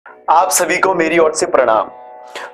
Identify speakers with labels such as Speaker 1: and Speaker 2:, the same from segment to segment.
Speaker 1: आप सभी को मेरी ओर से प्रणाम।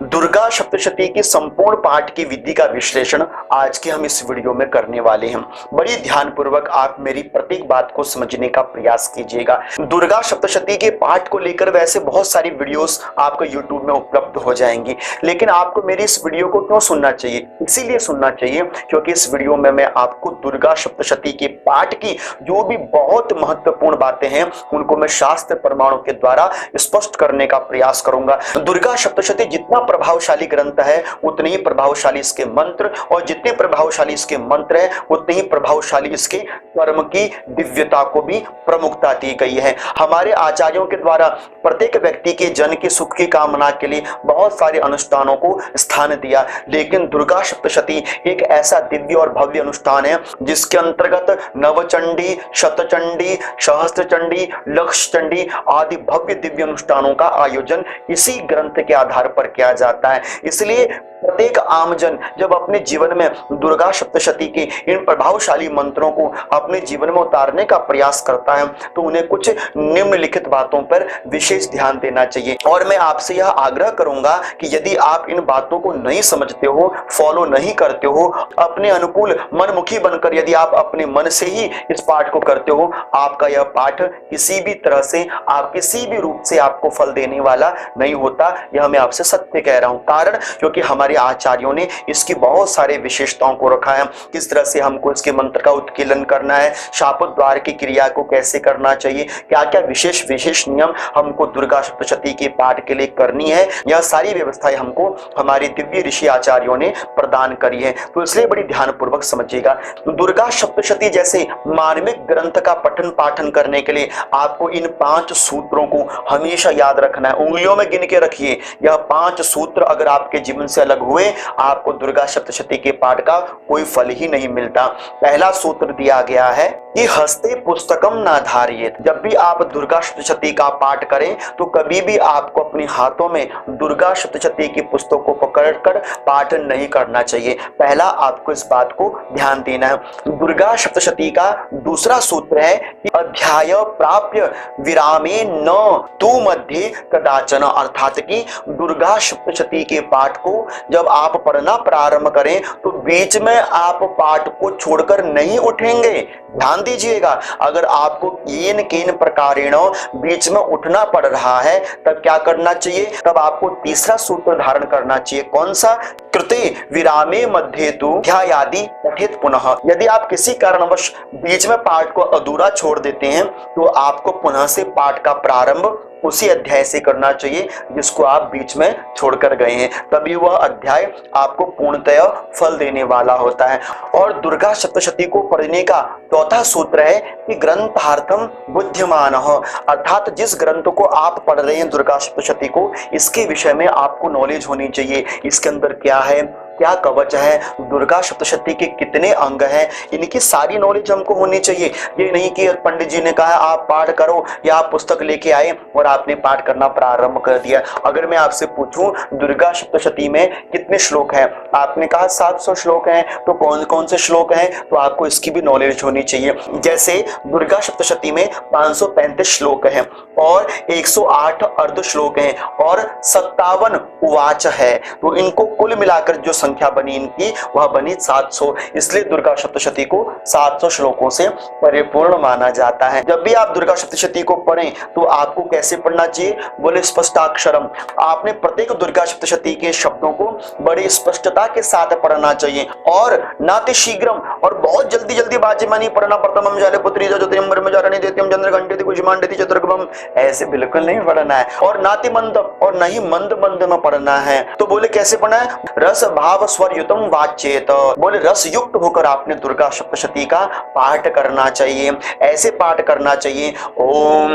Speaker 1: दुर्गा सप्तशती की संपूर्ण पाठ की विधि का विश्लेषण आज के हम इस वीडियो में करने वाले हैं। बड़ी ध्यानपूर्वक आप मेरी प्रत्येक बात को समझने का प्रयास कीजिएगा। दुर्गा सप्तशती के पाठ को लेकर वैसे बहुत सारी वीडियोस आपको यूट्यूब में उपलब्ध हो जाएंगी, लेकिन आपको मेरी इस वीडियो को क्यों सुनना चाहिए? इसीलिए सुनना चाहिए क्योंकि इस वीडियो में मैं आपको दुर्गा सप्तशती के पाठ की जो भी बहुत महत्वपूर्ण बातें हैं उनको मैं शास्त्र प्रमाणों के द्वारा स्पष्ट करने का प्रयास करूंगा। दुर्गा सप्तशती जितना प्रभावशाली ग्रंथ है उतने ही प्रभावशाली इसके मंत्र, और जितने प्रभावशाली इसके मंत्र है उतने ही प्रभावशाली इसके कर्म की दिव्यता को भी प्रमुखता दी गई है। हमारे आचार्यों के द्वारा प्रत्येक व्यक्ति के जन के सुख की कामना के लिए बहुत सारे अनुष्ठानों को स्थान दिया, लेकिन दुर्गा सप्तशती एक ऐसा दिव्य और भव्य अनुष्ठान है जिसके अंतर्गत नवचंडी, शतचंडी, सहस्त्रचंडी, लक्ष चंडी आदि भव्य दिव्य अनुष्ठानों का आयोजन इसी ग्रंथ के आधार पर किया जाता है। इसलिए प्रत्येक आमजन जब अपने जीवन में दुर्गा सप्तशती के इन प्रभावशाली मंत्रों को अपने जीवन में उतारने का प्रयास करता है तो उन्हें कुछ निम्नलिखित बातों पर विशेष ध्यान देना चाहिए। और मैं आपसे यह आग्रह करूंगा कि यदि आप इन बातों को नहीं समझते हो, फॉलो नहीं करते हो, अपने अनुकूल मनमुखी बनकर यदि आप अपने मन से ही इस पाठ को करते हो, आपका यह पाठ किसी भी तरह से, आप किसी भी रूप से आपको फल देने वाला नहीं होता। यह मैं आपसे सत्य कह रहा हूं। कारण क्योंकि हमारे आचार्यों ने इसकी बहुत सारे विशेषताओं को रखा है, किस तरह से हमको इसके मंत्र का उत्कीर्णन करना है, शापोद्वार की क्रिया को कैसे करना चाहिए, क्या क्या विशेष नियम हमको दुर्गा सप्तशती के पाठ के लिए करनी है, यह सारी व्यवस्थाएं हमको हमारे दिव्य ऋषि आचार्यों ने प्रदान करी है। तो इसलिए बड़ी ध्यानपूर्वक समझिएगा। दुर्गा सप्तशती जैसे मार्मिक ग्रंथ का पठन पाठन करने के लिए आपको इन 5 सूत्रों को हमेशा याद रखना है। उंगलियों में गिन के रखिए, यह 5 सूत्र अगर आपके जीवन से अलग हुए आपको दुर्गा सप्तशती के पाठ का कोई फल ही नहीं मिलता। पहला सूत्र दिया गया है कि हस्ते पुस्तकम ना धारियेत। जब भी आप दुर्गा सप्तशती का पाठ करें तो कभी भी आपको अपने हाथों में दुर्गा सप्तशती की पुस्तक को पकड़कर पाठ नहीं करना चाहिए। पहला आपको इस बात को ध्यान देना है। दुर्गा सप्तशती का दूसरा सूत्र है कि अध्याय प्राप्य विरामे न तू मध्य कदाचन, अर्थात कि दुर्गा सप्तशती के पाठ को जब आप पढ़ना प्रारंभ करें तो बीच में आप पाठ को छोड़कर नहीं उठेंगे। ध्यान दीजिएगा, अगर आपको केन केन प्रकारेण बीच में उठना पड़ रहा है तब क्या करना चाहिए? तब आपको तीसरा सूत्र धारण करना चाहिए। कौन सा? कृते विरामे मध्ये तु अध्यायादि पठेत पुनः। यदि आप किसी कारणवश बीच में पाठ को अधूरा छोड़ देते हैं तो आपको पुनः से पाठ का प्रारंभ उसी अध्याय से करना चाहिए जिसको आप बीच में छोड़कर गए हैं, तभी वह अध्याय आपको पूर्णतः फल देने वाला होता है। और दुर्गा सप्तशती को पढ़ने का चौथा सूत्र है कि ग्रंथार्थम बुद्धिमान, अर्थात जिस ग्रंथ को आप पढ़ रहे हैं दुर्गा सप्तशती को, इसके विषय में आपको नॉलेज होनी चाहिए। इसके अंदर क्या है, क्या कवच है, दुर्गा सप्तशती के कितने अंग हैं, इनकी सारी नॉलेज हमको होनी चाहिए। ये नहीं कि पंडित जी ने कहा आप पाठ करो या आप पुस्तक लेके आए और आपने पाठ करना प्रारंभ कर दिया। अगर मैं आपसे पूछूं दुर्गा सप्तशती में कितने श्लोक हैं, आपने कहा 700 श्लोक हैं, तो कौन कौन से श्लोक हैं, तो आपको इसकी भी नॉलेज होनी चाहिए। जैसे दुर्गा सप्तशती में 535 श्लोक हैं और 108 अर्ध श्लोक हैं और 57 उवाच है, तो इनको कुल मिलाकर जो संख्या बनी इनकी वह बनी 700। इसलिए दुर्गा सप्तशती को 700 श्लोकों से परिपूर्ण माना जाता है। जब भी आप दुर्गा सप्तशती को पढ़ें तो आपको कैसे पढ़ना चाहिए? बोले स्पष्टाक्षरम। आपने प्रत्येक दुर्गा सप्तशती के शब्दों को बड़ी स्पष्टता के साथ पढ़ना चाहिए और नाति शीघ्रम, और बहुत जल्दी जल्दी बाजी में नहीं पढ़ना। प्रथमम जाले पुत्री ज्योतिर्मय जारणी देत्यम चंद्रघंटेति कुसुमांडेति चतुर्गम, ऐसे बिल्कुल नहीं पढ़ना है। और नाति मंद, और नहीं मंद मंद में पढ़ना है। तो बोले कैसे पढ़ना है? रस भाव स्वर युतम वाच्येत, बोले रस युक्त होकर आपने दुर्गा सप्तशती का पाठ करना चाहिए। ऐसे पाठ करना चाहिए, ओम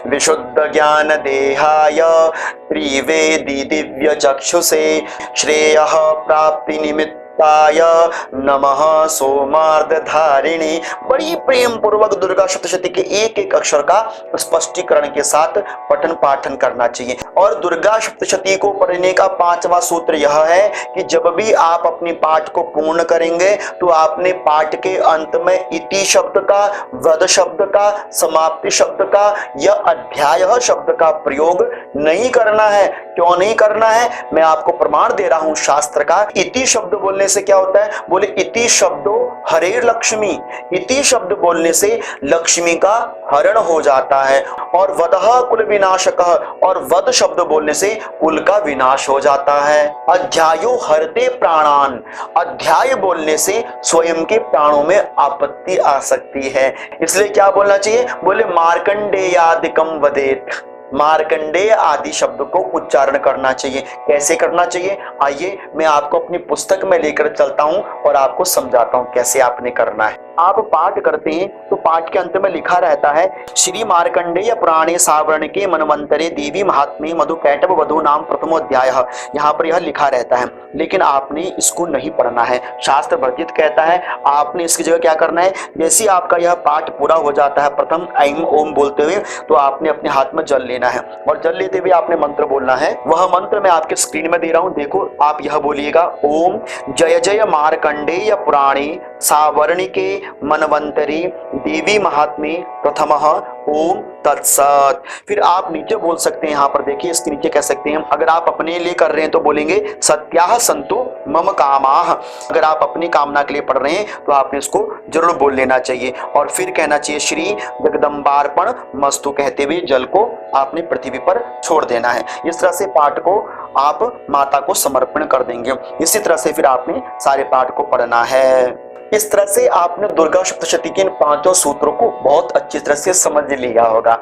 Speaker 1: विशुद्ध ज्ञान देहाय त्रिवेदी दिव्य चक्षुषे श्रेयः प्राप्ति निमित्त काय नमः सोमार्धधारिणी। बड़ी प्रेम पूर्वक दुर्गा सप्तशती के एक एक अक्षर का स्पष्टीकरण के साथ पठन पाठन करना चाहिए। और दुर्गा सप्तशती को पढ़ने का 5वां सूत्र यह है कि जब भी आप अपनी पाठ को पूर्ण करेंगे तो आपने पाठ के अंत में इति शब्द का, वद शब्द का, समाप्ति शब्द का या अध्याय शब्द का प्रयोग नहीं करना है। क्यों नहीं करना है? मैं आपको प्रमाण दे रहा हूं शास्त्र का। इति शब्द बोलने से क्या होता है? बोले इति शब्दो हरे लक्ष्मी। इति शब्द बोलने से लक्ष्मी का हरण हो जाता है। और वदह कुल विनाशकः, और वद शब्द बोलने से कुल का विनाश हो जाता है। अध्यायो हरते प्राणान, अध्याय बोलने से स्वयं के प्राणों में आपत्ति आ सकती है। इसलिए क्या बोलना चाहिए? बोले मार्कंडेयादिकम वदेत, मार्कंडेय आदि शब्द को उच्चारण करना चाहिए। कैसे करना चाहिए? आइए मैं आपको अपनी पुस्तक में लेकर चलता हूं और आपको समझाता हूं कैसे आपने करना है। आप पाठ करते हैं तो पाठ के अंत में लिखा रहता है श्री मार्कंडेय पुराणे सावरण के मनवंतरे देवी महात्म्ये मधु कैटभ वधू नाम प्रथमोध्याय। यहाँ पर यह लिखा रहता है, लेकिन आपने इसको नहीं पढ़ना है। शास्त्र वर्जित कहता है आपने इसकी जगह क्या करना है? जैसे ही आपका यह पाठ पूरा हो जाता है प्रथम ऐम ओम बोलते हुए, तो आपने अपने हाथ में जल लेना है और जल लेते हुए आपने मंत्र बोलना है। वह मंत्र मैं आपके स्क्रीन में दे रहा हूं, देखो आप यह बोलिएगा ओम जय जय मार्कंडेय पुराणे सावर्णिके मनवंतरी देवी महात्म्ये प्रथमः ओम तत्सत। फिर आप नीचे बोल सकते हैं, यहाँ पर देखिए इसके नीचे कह सकते हैं, अगर आप अपने लिए कर रहे हैं तो बोलेंगे सत्याः सन्तु मम कामाः। अगर आप अपनी कामना के लिए पढ़ रहे हैं तो आपने इसको जरूर बोल लेना चाहिए। और फिर कहना चाहिए श्री जगदम्बार्पण मस्तु कहते हुए जल को आपने पृथ्वी पर छोड़ देना है। इस तरह से पाठ को आप माता को समर्पण कर देंगे। इसी तरह से फिर आपने सारे पाठ को पढ़ना है। इस तरह से आपने दुर्गा सप्तशती के इन 5 सूत्रों को बहुत अच्छी तरह से समझ लिया होगा।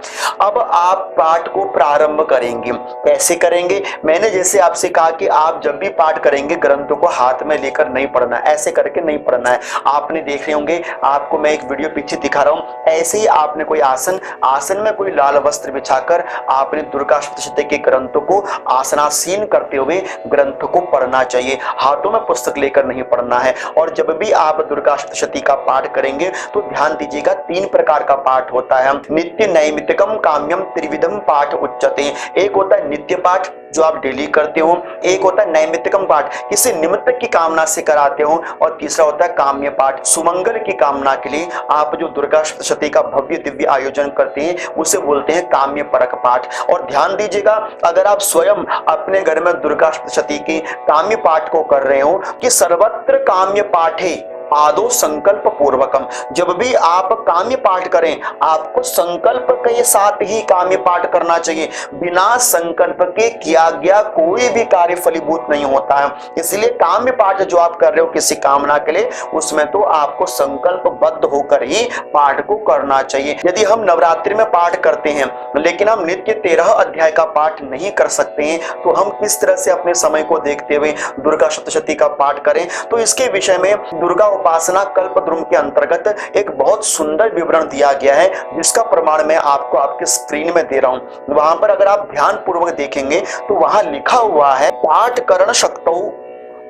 Speaker 1: अब आप पाठ को प्रारंभ करेंगे। कैसे करेंगे? मैंने जैसे आपसे कहा कि आप जब भी पाठ करेंगे ग्रंथों को हाथ में लेकर नहीं पढ़ना, ऐसे करके नहीं पढ़ना है। आपने देख रहे होंगे, आपको मैं एक वीडियो पीछे दिखा रहा हूं, ऐसे ही आपने कोई आसन में कोई लाल वस्त्र बिछाकर आपने दुर्गा सप्तशती के ग्रंथों को आसनासीन करते हुए ग्रंथ को पढ़ना चाहिए। हाथों में पुस्तक लेकर नहीं पढ़ना है। और जब भी आप दुर्गा सप्तशती का पाठ करेंगे तो ध्यान दीजिएगा 3 प्रकार का पाठ होता है। नित्य नैमित्तिकम काम्यम त्रिविधम पाठ उच्यते। एक होता है नित्य पाठ जो आप डेली करते हो, एक होता है नैमित्तिकम पाठ किसी निमित्त की कामना से कराते हो, और तीसरा होता है काम्य पाठ सुमंगल की कामना के लिए आप जो दुर्गा सप्तशती का भव्य दिव्य आयोजन करते हैं उसे बोलते हैं काम्य परक पाठ। और ध्यान दीजिएगा अगर आप स्वयं अपने घर में दुर्गा सप्तशती के काम्य पाठ को कर रहे हो कि सर्वत्र काम्य पाठे आदो संकल्प पूर्वकम, जब भी आप काम्य पाठ करें आपको संकल्प के साथ ही काम्य पाठ करना चाहिए। बिना संकल्प के किया गया कोई भी कार्य फलीभूत नहीं होता है। इसलिए काम्य पाठ जो आप कर रहे हो किसी कामना के लिए, उसमें तो आपको संकल्पबद्ध होकर ही पाठ को करना चाहिए। यदि हम नवरात्रि में पाठ करते हैं लेकिन हम नित्य 13 अध्याय का पाठ नहीं कर सकते हैं, तो हम किस तरह से अपने समय को देखते हुए दुर्गा सप्तशती का पाठ करें? तो इसके विषय में दुर्गा उपासना कल्पद्रुम के अंतर्गत एक बहुत सुंदर विवरण दिया गया है, जिसका प्रमाण मैं आपको आपके स्क्रीन में दे रहा हूं। वहां पर अगर आप ध्यान पूर्वक देखेंगे तो वहां लिखा हुआ है पाठ करण शक्तौ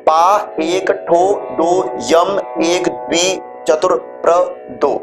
Speaker 1: पा 1 ठो 2 यम 1 द्वि चतुर प्र 2,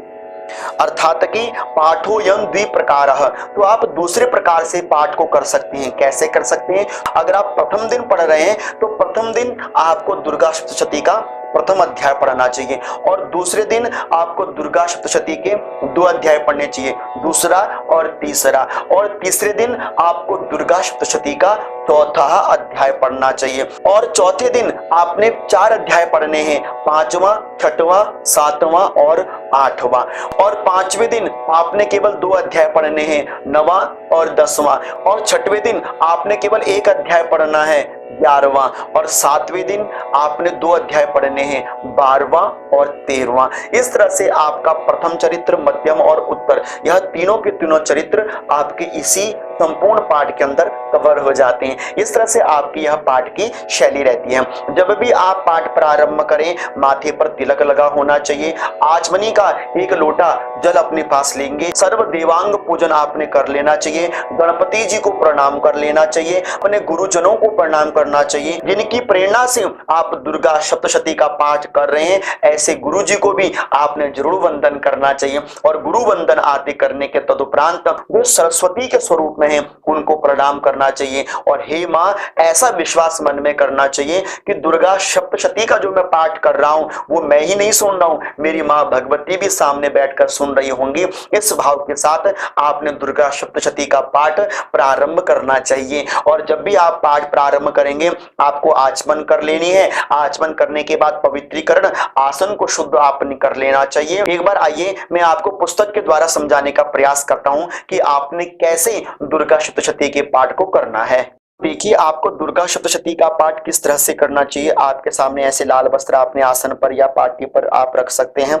Speaker 1: अर्थात कि पाठो यम द्वि प्रकार। तो आप दूसरे प्रकार से पाठ को कर सकते हैं। कैसे कर सकते हैं? अगर आप प्रथम दिन पढ़ रहे हैं तो प्रथम दिन आपको दुर्गा सप्तशती का प्रथम अध्याय पढ़ना चाहिए, और दूसरे दिन आपको दुर्गा सप्तशती के 2 अध्याय पढ़ने चाहिए, दूसरा और तीसरा। और तीसरे दिन आपको दुर्गा सप्तशती का 4था अध्याय पढ़ना चाहिए, और चौथे दिन आपने 4 अध्याय पढ़ने हैं, 5वां, 6वां, 7वां और 8वां। और 5वें दिन आपने केवल 2 अध्याय पढ़ने हैं, 9वां और 10वां। और 6वें दिन आपने केवल 1 अध्याय पढ़ना है, 11वां। और 7वें दिन आपने 2 अध्याय पढ़ने हैं, 12वां और 13वां। इस तरह से आपका प्रथम चरित्र, मध्यम और उत्तर, यह तीनों के तीनों चरित्र आपके इसी संपूर्ण पाठ के अंदर कवर हो जाते हैं। इस तरह से आपकी यह पाठ की शैली रहती है। जब भी आप पाठ प्रारंभ करें, माथे पर तिलक लगा होना चाहिए, आचमनी का एक लोटा जल अपने पास लेंगे, सर्व देवांग पूजन आपने कर लेना चाहिए, गणपति जी को प्रणाम कर लेना चाहिए, अपने गुरुजनों को प्रणाम करना चाहिए, जिनकी प्रेरणा से आप दुर्गा सप्तशती का पाठ कर रहे हैं, ऐसे गुरु जी को भी आपने जरूर वंदन करना चाहिए। और गुरु वंदन आदि करने के तदुपरांत जो सरस्वती के स्वरूप में है उनको प्रणाम करना चाहिए। और हे माँ, ऐसा विश्वास मन में करना चाहिए कि दुर्गा सप्तशती का जो मैं पाठ कर रहा हूं वो मैं ही नहीं सुन रहा हूं, मेरी माँ भगवती भी सामने बैठकर सुन रही होंगी। इस भाव के साथ आपने दुर्गा सप्तशती का पाठ प्रारंभ करना चाहिए। और जब भी आप पाठ प्रारंभ करेंगे आपको आचमन कर लेनी है। आचमन करने के बाद पवित्रीकरण, आसन को शुद्ध आपने कर लेना चाहिए। एक बार आइए मैं आपको पुस्तक के द्वारा समझाने का प्रयास करता हूं कि आपने कैसे दुर्गा सप्तशती के पाठ को करना है। देखिए, आपको दुर्गा सप्तशती का पाठ किस तरह से करना चाहिए। आपके सामने ऐसे लाल वस्त्र आपने आसन पर या पाटी पर आप रख सकते हैं।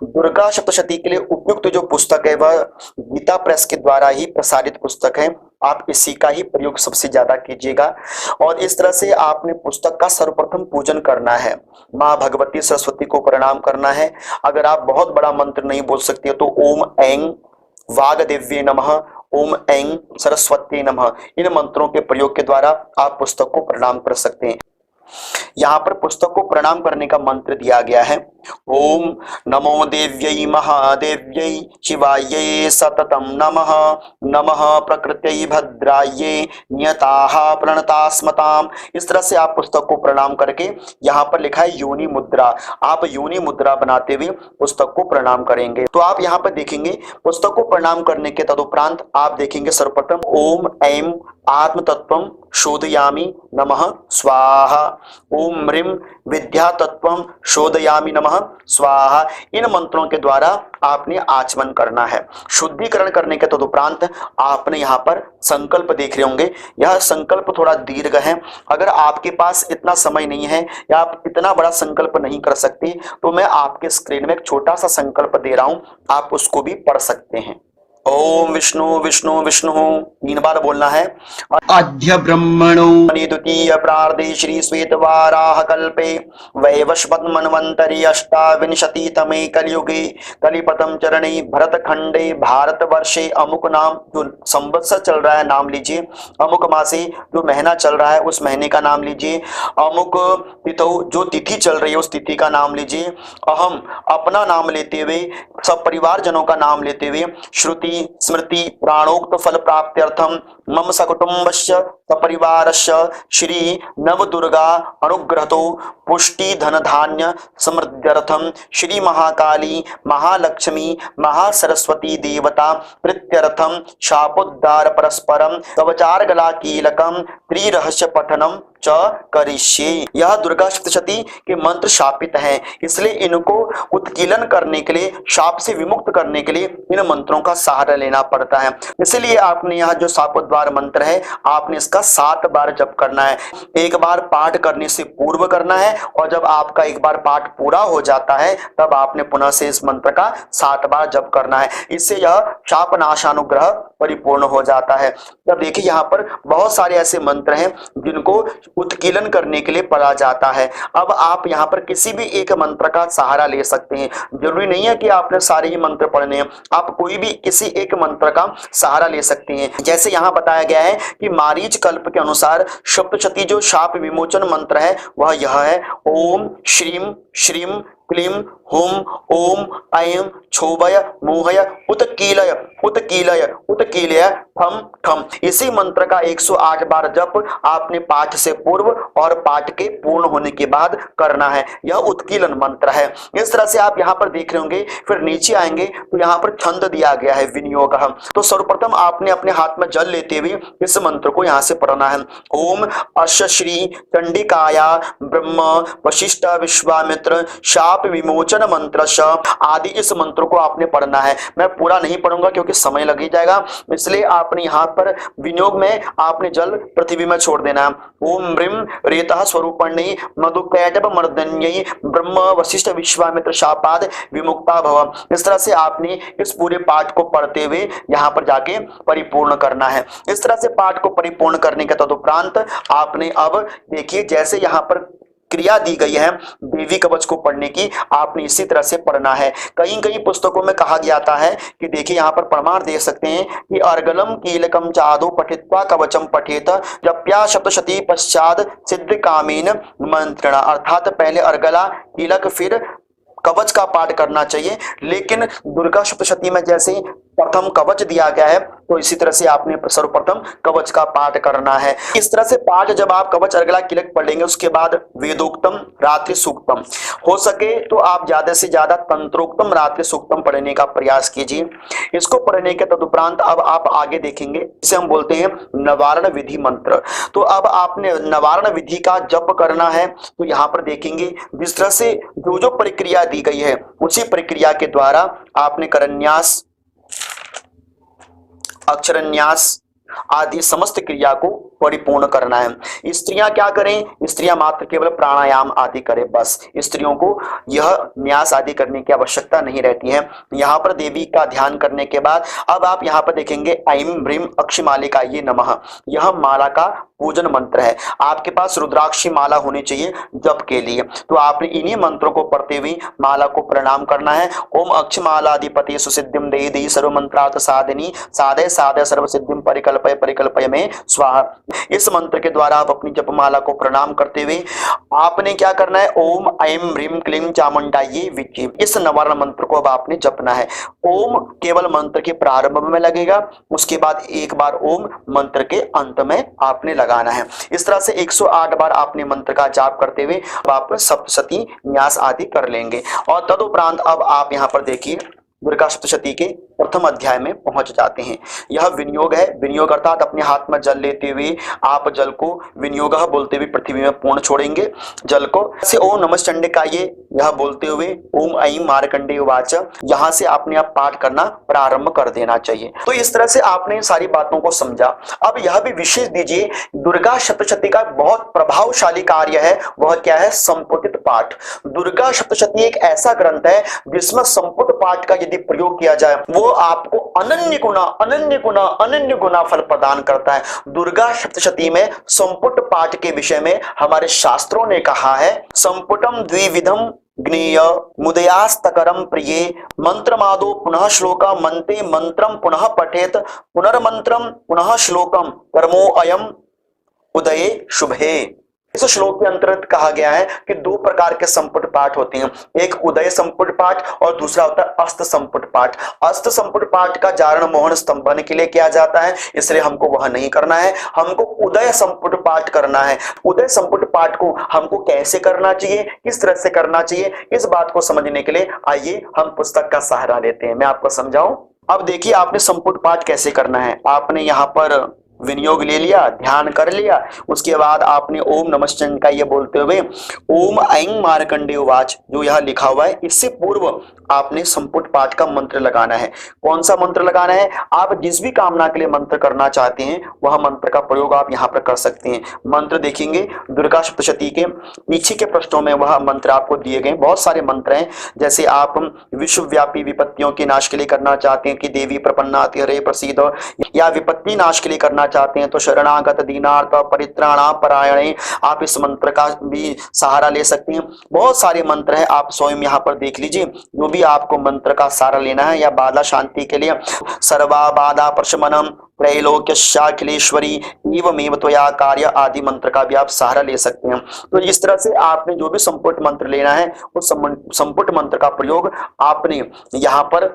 Speaker 1: दुर्गा सप्तशती के लिए उपयुक्त जो पुस्तक है वह गीता प्रेस के द्वारा ही प्रसारित पुस्तक है। आप इसी का ही प्रयोग सबसे ज्यादा कीजिएगा। और इस तरह से आपने पुस्तक का सर्वप्रथम पूजन करना है, माँ भगवती सरस्वती को प्रणाम करना है। अगर आप बहुत बड़ा मंत्र नहीं बोल सकते तो ओम ऐं वागदेव्ये नमः, ओम ऐं सरस्वती नमः, इन मंत्रों के प्रयोग के द्वारा आप पुस्तक को प्रणाम कर सकते हैं। यहाँ पर पुस्तक को प्रणाम करने का मंत्र दिया गया है, ओम नमो देव्यै महादेव्यै शिवायै सततम नमः, नमः प्रकृत्यै भद्रायै नियताः प्रणतास्मताम्। इस तरह से आप पुस्तक को प्रणाम करके, यहाँ पर लिखा है योनि मुद्रा, आप योनि मुद्रा बनाते हुए पुस्तक को प्रणाम करेंगे। तो आप यहाँ पर देखेंगे पुस्तक को प्रणाम करने के तदुपरांत आप देखेंगे सर्वप्रथम ओम ऐं आत्म तत्वम शोधयामि नमः स्वाहा, ओम ह्रीं विद्या तत्वम शोधयामि नमः स्वाहा। इन मंत्रों के द्वारा आपने आचमन करना है। शुद्धिकरण करने के तदुपरांत आपने यहाँ पर संकल्प देख रहे होंगे। यह संकल्प थोड़ा दीर्घ है। अगर आपके पास इतना समय नहीं है या आप इतना बड़ा संकल्प नहीं कर सकते तो मैं आपके स्क्रीन में एक छोटा सा संकल्प दे रहा हूं, आप उसको भी पढ़ सकते हैं। ओम विष्णु विष्णु विष्णु 3 बार बोलना है। आद्य ब्रह्मणो द्वितीय प्रार्धे श्री श्वेत वाराह कल्पे वैवस्वत मन्वंतरी अष्टाविंशति तमे कलयुगे कलिपतम चरणे भरत खंडे भारत वर्षे अमुक नाम, जो संवत्सर चल रहा है नाम लीजिए, अमुक मासे जो महीना चल रहा है उस महीने का नाम लीजिए, अमुक तिथौ जो तिथि चल रही है उस तिथि का नाम लीजिए, अहम अपना नाम लेते हुए, सब परिवार जनों का नाम लेते हुए, श्रुति स्मृति प्राणोक्त फल प्राप्त्यर्थम मम सकुटुंबस्य सपरिवारस्य श्री नव दुर्गा अनुग्रहतो पुष्टि धन धान्य समृद्ध्यर्थम श्री महाकाली महालक्ष्मी महासरस्वती देवता प्रीत्यर्थम शापोद्धार परस्परम कवचार गला कीलकम त्रिरहस्य पठनम च करिष्ये। यह दुर्गा सप्तशती के मंत्र शापित हैं, इसलिए इनको उत्कीलन करने के लिए, शाप से विमुक्त करने के लिए इन मंत्रों का सहारा लेना पड़ता है। इसलिए आपने यह जो शापोद्धार मंत्र है आपने इसका 7 बार जप करना है। एक बार पाठ करने से पूर्व करना है और जब आपका एक बार पाठ पूरा हो जाता है तब आपने पुनः से इस मंत्र का 7 बार जप करना है। इससे यह शाप नाशानुग्रह परिपूर्ण हो जाता है। तब देखिए यहाँ पर बहुत सारे ऐसे मंत्र हैं जिनको उत्कीलन करने के लिए पढ़ा जाता है। अब आप यहाँ पर किसी भी एक मंत्र का सहारा ले सकते हैं, जरूरी नहीं है कि आपने सारे ही मंत्र पढ़ने हैं, आप कोई भी किसी एक मंत्र का सहारा ले सकते हैं। जैसे यहाँ बताया गया है कि मारीच कल्प के अनुसार सप्तशती जो शाप विमोचन मंत्र है वह यह है, ओम श्रीम श्रीम क्लीम हुम ओम ऐं क्षोभय मोहय उत्कीलय उत्कीलय उत्कीलय ठम ठम। इसी मंत्र का 108 बार जप आपने पाठ से पूर्व और पाठ के पूर्ण होने के बाद करना है। यह उत्कीलन मंत्र है। इस तरह से आप यहाँ पर देख रहे होंगे। फिर नीचे आएंगे तो यहाँ पर छंद दिया गया है विनियोग। तो सर्वप्रथम आपने अपने हाथ में जल लेते हुए इस मंत्र को यहाँ से पढ़ना है। ओम अश्य श्री चंडिकाया ब्रह्म वशिष्ठ विश्वामित्र शाप विमोचन पूजन मंत्र आदि इस मंत्र को आपने पढ़ना है। मैं पूरा नहीं पढ़ूंगा क्योंकि समय लग ही जाएगा, इसलिए आपने यहाँ पर विनियोग में आपने जल पृथ्वी में छोड़ देना है। ओम ह्रीं रेतः स्वरूपण्यै मधुकैटभ मर्दन्यै ब्रह्म वशिष्ठ विश्वामित्र शापाद विमुक्ता भव। इस तरह से आपने इस पूरे पाठ को पढ़ते हुए यहाँ पर जाके परिपूर्ण करना है। इस तरह से पाठ को परिपूर्ण करने के तदुपरांत आपने अब देखिए जैसे यहाँ पर क्रिया दी गई है देवी कवच को पढ़ने की, आपने इसी तरह से पढ़ना है। कई कई पुस्तकों में कहा जाता है कि देखिए यहाँ पर प्रमाण दे सकते हैं कि अर्गलम कीलकम चादो पठित्वा कवचम पठेत जप्या सप्तशती पश्चात सिद्ध कामीन मंत्रणा, अर्थात पहले अर्गला कीलक फिर कवच का पाठ करना चाहिए। लेकिन दुर्गा सप्तशती में जैसे प्रथम कवच दिया गया है तो इसी तरह से आपने सर्वप्रथम कवच का पाठ करना है। इस तरह से पाठ जब आप कवच अर्गला किलक पढ़ेंगे उसके बाद वेदोक्तम रात्रि सूक्तम, हो सके तो आप ज्यादा से ज्यादा तंत्रोक्तम रात्रि सूक्तम पढ़ने का प्रयास कीजिए। इसको पढ़ने के तदुपरांत अब आप आगे देखेंगे इसे हम बोलते हैं नवारण विधि मंत्र। तो अब आपने नवारण विधि का जप करना है। तो यहाँ पर देखेंगे जिस तरह से जो जो प्रक्रिया दी गई है उसी प्रक्रिया के द्वारा आपने करन्यास अक्षरन्यास आदि समस्त क्रिया को परिपूर्ण करना है। स्त्रियां क्या करें, स्त्रियां मात्र केवल प्राणायाम आदि करें, बस स्त्रियों को यह न्यास आदि करने की आवश्यकता नहीं रहती है। यहाँ पर देवी का ध्यान करने के बाद अब आप यहाँ पर देखेंगे ऐं ह्रीं अक्षमालिकायै नमः, यह माला का पूजन मंत्र है। आपके पास रुद्राक्षी माला होनी चाहिए जप के लिए, तो आपने इन्हीं मंत्रों को पढ़ते हुए माला को प्रणाम करना है। ओम अक्षमालाधिपति सुसिद्धिम देहि देहि सर्व मंत्रार्थ साधिनी साधय साधय सर्व सिद्धिम परिकल्पय परिकल्पय में स्वाहा। इस मंत्र के द्वारा आप अपनी जपमाला को प्रणाम करते हुए आपने क्या करना है, ओम ऐं ह्रीं क्लीं चामुंडायै विच्चे, इस नवारण मंत्र को अब आपने जपना है। ओम केवल मंत्र के प्रारंभ में लगेगा, उसके बाद एक बार ओम मंत्र के अंत में आपने लगाना है। इस तरह से 108 बार आपने मंत्र का जाप करते हुए आप सप्तशती न्यास आदि कर लेंगे। और तदुपरांत अब आप यहाँ पर देखिए दुर्गा सप्तशती के प्रथम अध्याय में पहुंच जाते हैं। यह विनियोग है। विनियोग अर्थात अपने हाथ में जल लेते हुए आप जल को विनियोग बोलते हुए पृथ्वी में पूर्ण छोड़ेंगे जल को। से ओम नमः चंडिकायै यह बोलते हुए ओम ऐं मार्कंडेय उवाच, यहाँ से आपने अब पाठ करना प्रारंभ कर देना चाहिए। तो इस तरह से आपने सारी बातों को समझा। अब यह भी विशेष दीजिए दुर्गा सप्तशती का बहुत प्रभावशाली कार्य है, वह क्या है, संपुटित पाठ। दुर्गा सप्तशती एक ऐसा ग्रंथ है जिसमें संपुट पाठ का यदि प्रयोग किया जाए वो आपको अनन्य गुना फल प्रदान करता है। दुर्गा सप्तशती में संपुट पाठ के विषय में हमारे शास्त्रों ने कहा है, संपुटम द्विविधम ज्ञेय मुदयास्तकरम प्रिये मंत्रमादो पुनः श्लोका मंते मंत्रम पुनः पठेत पुनर्मंत्रम पुनः श्लोकम कर्मो अयम उदये शुभे। इस श्लोक के अंतर्गत कहा गया है कि दो प्रकार के संपुट पाठ होते हैं, एक उदय संपुट पाठ और दूसरा होता है अस्त संपुट पाठ। अस्त संपुट पाठ का जारण मोहन स्तंभन के लिए किया जाता है, इसलिए हमको वह नहीं करना है, हमको उदय संपुट पाठ करना है। उदय संपुट पाठ को हमको कैसे करना चाहिए, किस तरह से करना चाहिए, इस बात को समझने के लिए आइए हम पुस्तक का सहारा लेते हैं, मैं आपको समझाऊं। अब देखिए आपने संपुट पाठ कैसे करना है। आपने यहाँ पर विनियोग ले लिया, ध्यान कर लिया, उसके बाद आपने ओम नमः चंडिकायै बोलते हुए ओम ऐं मार्कंडेय उवाच जो यहाँ लिखा हुआ है इससे पूर्व आपने संपुट पाठ का मंत्र लगाना है। कौन सा मंत्र लगाना है, आप जिस भी कामना के लिए मंत्र करना चाहते हैं वह मंत्र का प्रयोग आप यहाँ पर कर सकते हैं। मंत्र देखेंगे दुर्गा सप्तशती के पीछे के पृष्ठों में वह मंत्र आपको दिए गए, बहुत सारे मंत्र हैं। जैसे आप विश्वव्यापी विपत्तियों के नाश के लिए करना चाहते हैं कि देवी प्रपन्नाति हरे प्रसीद, या विपत्ति नाश के लिए करना चाहते हैं तो शरणागत दीनार्थ परित्राणा परायणे, आप इस मंत्र का भी सहारा ले सकते हैं। बहुत सारे मंत्र हैं, आप स्वयं यहाँ पर देख लीजिए जो भी आपको मंत्र का सहारा लेना है। या बाधा शांति के लिए सर्वा बाधा प्रशमनम त्रैलोक्यशाखिलेश्वरी एवमेव त्वया कार्य आदि मंत्र का भी आप सहारा ले सकते हैं। तो इस तरह से आपने जो भी संपुट मंत्र लेना है उस संपुट मंत्र का प्रयोग आपने यहाँ पर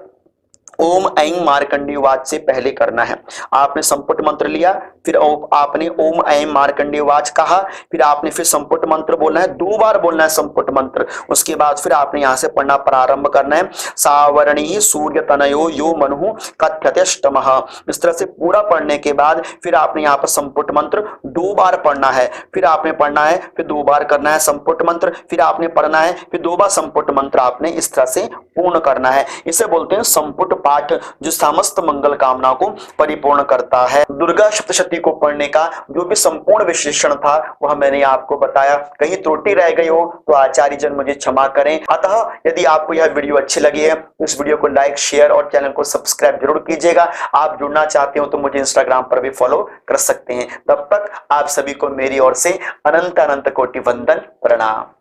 Speaker 1: ओम ऐं मार्कंडेय वाच से पहले करना है। आपने संपुट मंत्र लिया, फिर आपने ओम ऐं मार्कंडेय वाच कहा, फिर आपने फिर संपुट मंत्र बोलना है, 2 बार बोलना है संपुट मंत्र। उसके बाद फिर आपने यहां से पढ़ना प्रारंभ करना है। सावरणी सूर्य तनयो यो मनु कथ्यतेष्टमः। इस तरह से पूरा पढ़ने के बाद फिर आपने यहाँ पर संपुट मंत्र 2 बार पढ़ना है, फिर आपने पढ़ना है, फिर 2 बार करना है संपुट मंत्र, फिर आपने पढ़ना है, फिर 2 बार संपुट मंत्र आपने इस तरह से पूर्ण करना है। इसे बोलते हैं संपुट पाठ, जो समस्त मंगल कामना को परिपूर्ण करता है। दुर्गा सप्तशती को पढ़ने का जो भी संपूर्ण विश्लेषण था वह मैंने आपको बताया। कहीं त्रुटि रह गई हो तो आचार्य जन मुझे क्षमा करें। अतः यदि आपको यह वीडियो अच्छी लगी है तो इस वीडियो को लाइक, शेयर और चैनल को सब्सक्राइब जरूर कीजिएगा। आप जुड़ना चाहते हो तो मुझे इंस्टाग्राम पर भी फॉलो कर सकते हैं। तब तक आप सभी को मेरी ओर से अनंत अनंत कोटि वंदन, प्रणाम।